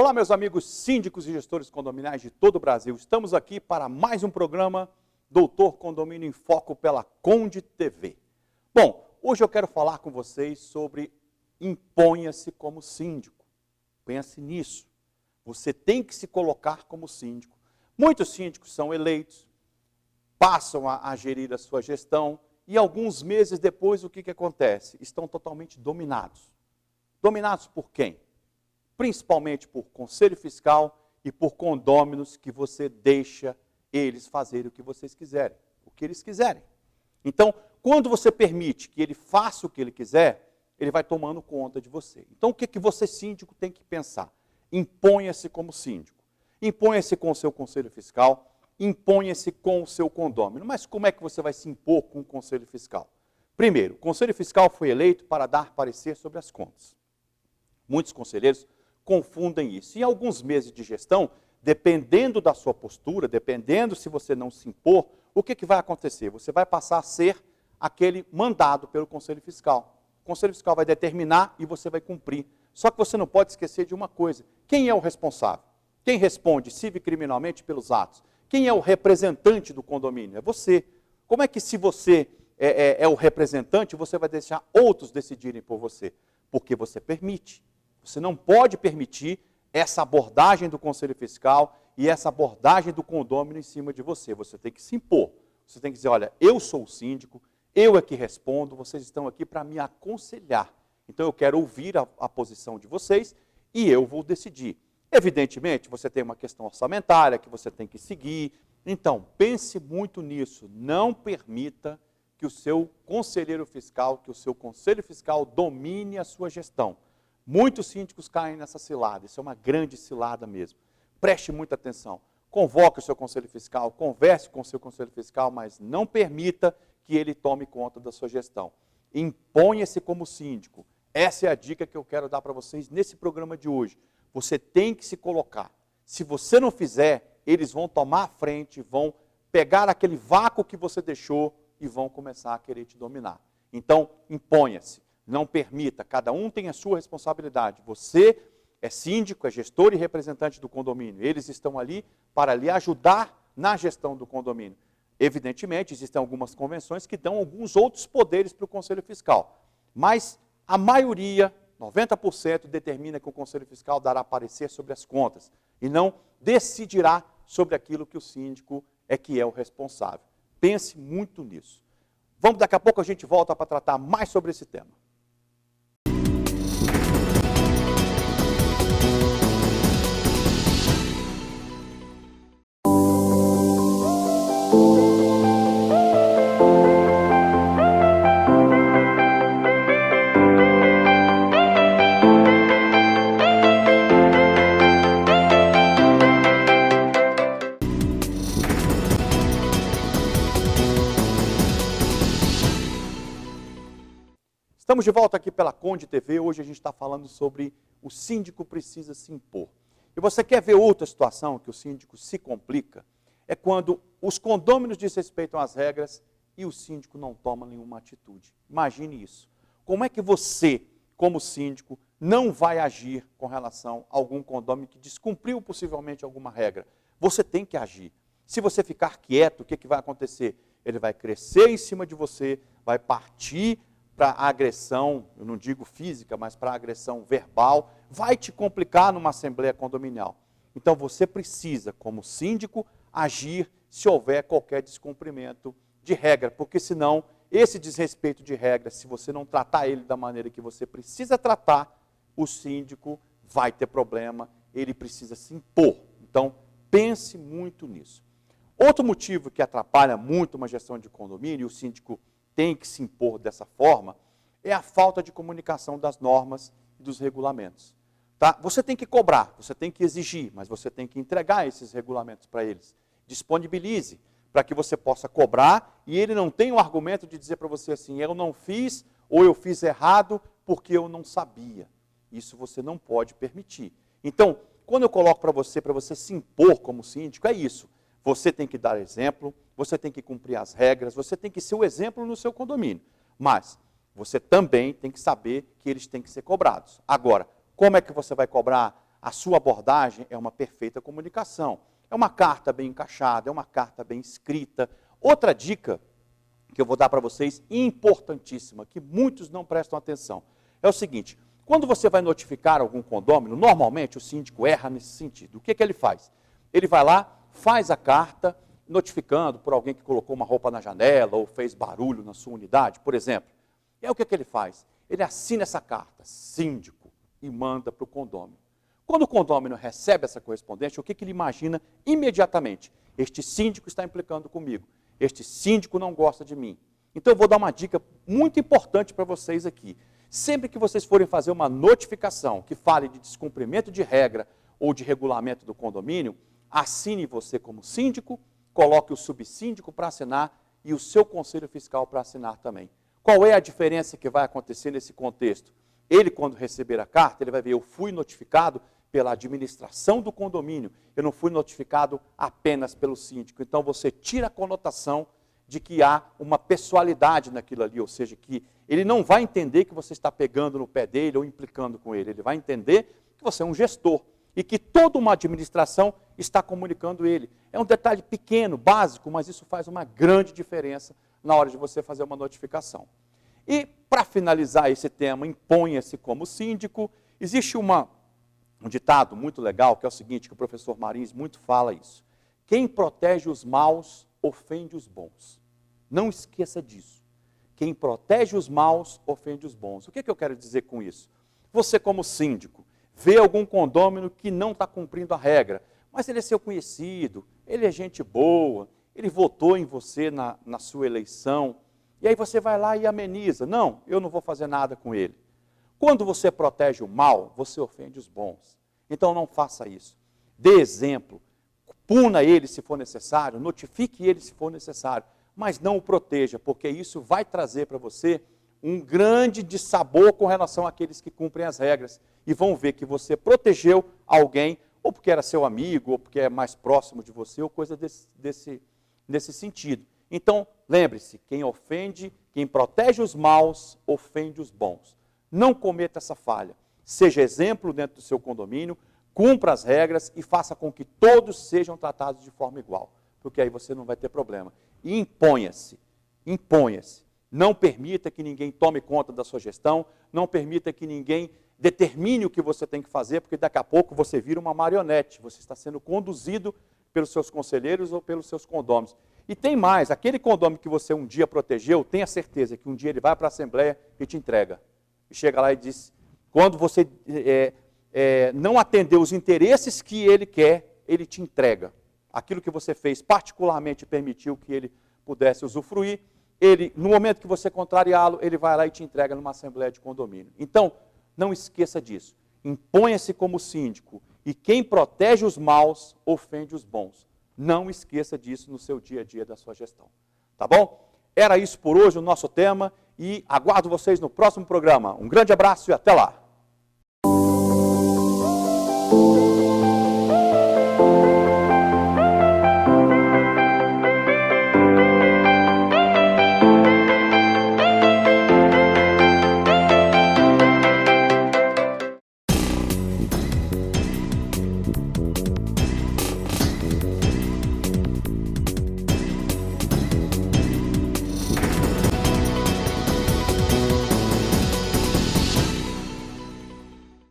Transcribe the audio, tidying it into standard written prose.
Olá, meus amigos síndicos e gestores condominiais de todo o Brasil. Estamos aqui para mais um programa Doutor Condomínio em Foco pela Conde TV. Bom, hoje eu quero falar com vocês sobre imponha-se como síndico. Pense nisso. Você tem que se colocar como síndico. Muitos síndicos são eleitos, passam a gerir a sua gestão e alguns meses depois o que acontece? Estão totalmente dominados. Dominados por quem? Principalmente por conselho fiscal e por condôminos que você deixa eles fazerem o que vocês quiserem, o que eles quiserem. Então, quando você permite que ele faça o que ele quiser, ele vai tomando conta de você. Então, o que você, síndico, tem que pensar? Imponha-se como síndico. Imponha-se com o seu conselho fiscal, imponha-se com o seu condômino. Mas como é que você vai se impor com o conselho fiscal? Primeiro, o conselho fiscal foi eleito para dar parecer sobre as contas. Muitos conselheiros confundem isso. Em alguns meses de gestão, dependendo da sua postura, dependendo se você não se impor, o que vai acontecer? Você vai passar a ser aquele mandado pelo Conselho Fiscal. O Conselho Fiscal vai determinar e você vai cumprir. Só que você não pode esquecer de uma coisa. Quem é o responsável? Quem responde civil e criminalmente pelos atos? Quem é o representante do condomínio? É você. Como é que se você é o representante, você vai deixar outros decidirem por você? Porque você permite. Você não pode permitir essa abordagem do Conselho Fiscal e essa abordagem do condômino em cima de você. Você tem que se impor. Você tem que dizer, olha, eu sou o síndico, eu é que respondo, vocês estão aqui para me aconselhar. Então eu quero ouvir a posição de vocês e eu vou decidir. Evidentemente, você tem uma questão orçamentária que você tem que seguir. Então, pense muito nisso. Não permita que o seu conselheiro fiscal, que o seu conselho fiscal domine a sua gestão. Muitos síndicos caem nessa cilada, isso é uma grande cilada mesmo. Preste muita atenção, convoque o seu conselho fiscal, converse com o seu conselho fiscal, mas não permita que ele tome conta da sua gestão. Imponha-se como síndico. Essa é a dica que eu quero dar para vocês nesse programa de hoje. Você tem que se colocar. Se você não fizer, eles vão tomar a frente, vão pegar aquele vácuo que você deixou e vão começar a querer te dominar. Então, imponha-se. Não permita, cada um tem a sua responsabilidade. Você é síndico, é gestor e representante do condomínio. Eles estão ali para lhe ajudar na gestão do condomínio. Evidentemente, existem algumas convenções que dão alguns outros poderes para o Conselho Fiscal. Mas a maioria, 90%, determina que o Conselho Fiscal dará parecer sobre as contas e não decidirá sobre aquilo que o síndico é que é o responsável. Pense muito nisso. Vamos, daqui a pouco a gente volta para tratar mais sobre esse tema. Estamos de volta aqui pela Conde TV, hoje a gente está falando sobre o síndico precisa se impor. E você quer ver outra situação que o síndico se complica? É quando os condôminos desrespeitam as regras e o síndico não toma nenhuma atitude. Imagine isso. Como é que você, como síndico, não vai agir com relação a algum condômino que descumpriu possivelmente alguma regra? Você tem que agir. Se você ficar quieto, o que vai acontecer? Ele vai crescer em cima de você, vai partir para a agressão, eu não digo física, mas para a agressão verbal, vai te complicar numa assembleia condominial. Então você precisa, como síndico, agir se houver qualquer descumprimento de regra, porque senão esse desrespeito de regra, se você não tratar ele da maneira que você precisa tratar, o síndico vai ter problema, ele precisa se impor. Então pense muito nisso. Outro motivo que atrapalha muito uma gestão de condomínio, e o síndico tem que se impor dessa forma, é a falta de comunicação das normas e dos regulamentos. Tá? Você tem que cobrar, você tem que exigir, mas você tem que entregar esses regulamentos para eles. Disponibilize para que você possa cobrar e ele não tenha o argumento de dizer para você assim, eu não fiz ou eu fiz errado porque eu não sabia. Isso você não pode permitir. Então, quando eu coloco para você se impor como síndico, é isso. Você tem que dar exemplo, você tem que cumprir as regras, você tem que ser o exemplo no seu condomínio. Mas você também tem que saber que eles têm que ser cobrados. Agora, como é que você vai cobrar? a sua abordagem é uma perfeita comunicação. É uma carta bem encaixada, é uma carta bem escrita. Outra dica que eu vou dar para vocês, importantíssima, que muitos não prestam atenção, é o seguinte: quando você vai notificar algum condômino, normalmente o síndico erra nesse sentido. O que ele faz? Ele vai lá, faz a carta, notificando por alguém que colocou uma roupa na janela ou fez barulho na sua unidade, por exemplo. E aí o que ele faz? Ele assina essa carta, síndico, e manda para o condômino. Quando o condômino recebe essa correspondência, o que ele imagina imediatamente? Este síndico está implicando comigo. Este síndico não gosta de mim. Então eu vou dar uma dica muito importante para vocês aqui. Sempre que vocês forem fazer uma notificação que fale de descumprimento de regra ou de regulamento do condomínio, assine você como síndico, coloque o subsíndico para assinar e o seu conselho fiscal para assinar também. Qual é a diferença que vai acontecer nesse contexto? Ele, quando receber a carta, ele vai ver: eu fui notificado pela administração do condomínio, eu não fui notificado apenas pelo síndico. Então você tira a conotação de que há uma pessoalidade naquilo ali, ou seja, que ele não vai entender que você está pegando no pé dele ou implicando com ele. Ele vai entender que você é um gestor e que toda uma administração está comunicando ele. É um detalhe pequeno, básico, mas isso faz uma grande diferença na hora de você fazer uma notificação. E, para finalizar esse tema, imponha-se como síndico, existe um ditado muito legal, que é o seguinte, que o professor Marins muito fala isso: quem protege os maus, ofende os bons. Não esqueça disso. Quem protege os maus, ofende os bons. O que eu quero dizer com isso? Você, como síndico, vê algum condômino que não está cumprindo a regra, mas ele é seu conhecido, ele é gente boa, ele votou em você na sua eleição, e aí você vai lá e ameniza: não, eu não vou fazer nada com ele. Quando você protege o mal, você ofende os bons. Então não faça isso. Dê exemplo, puna ele se for necessário, notifique ele se for necessário, mas não o proteja, porque isso vai trazer para você um grande dissabor com relação àqueles que cumprem as regras e vão ver que você protegeu alguém, ou porque era seu amigo, ou porque é mais próximo de você, ou coisa desse sentido. Então, lembre-se: quem ofende, quem protege os maus, ofende os bons. Não cometa essa falha. Seja exemplo dentro do seu condomínio, cumpra as regras e faça com que todos sejam tratados de forma igual, porque aí você não vai ter problema. E imponha-se, imponha-se. Não permita que ninguém tome conta da sua gestão, não permita que ninguém determine o que você tem que fazer, porque daqui a pouco você vira uma marionete, você está sendo conduzido pelos seus conselheiros ou pelos seus condôminos. E tem mais: aquele condômino que você um dia protegeu, tenha certeza que um dia ele vai para a Assembleia e te entrega. E chega lá e diz: quando você não atender os interesses que ele quer, ele te entrega. Aquilo que você fez particularmente permitiu que ele pudesse usufruir, ele, no momento que você contrariá-lo, ele vai lá e te entrega numa assembleia de condomínio. Então, não esqueça disso. Imponha-se como síndico, e quem protege os maus, ofende os bons. Não esqueça disso no seu dia a dia da sua gestão. Tá bom? Era isso por hoje o nosso tema, e aguardo vocês no próximo programa. Um grande abraço e até lá!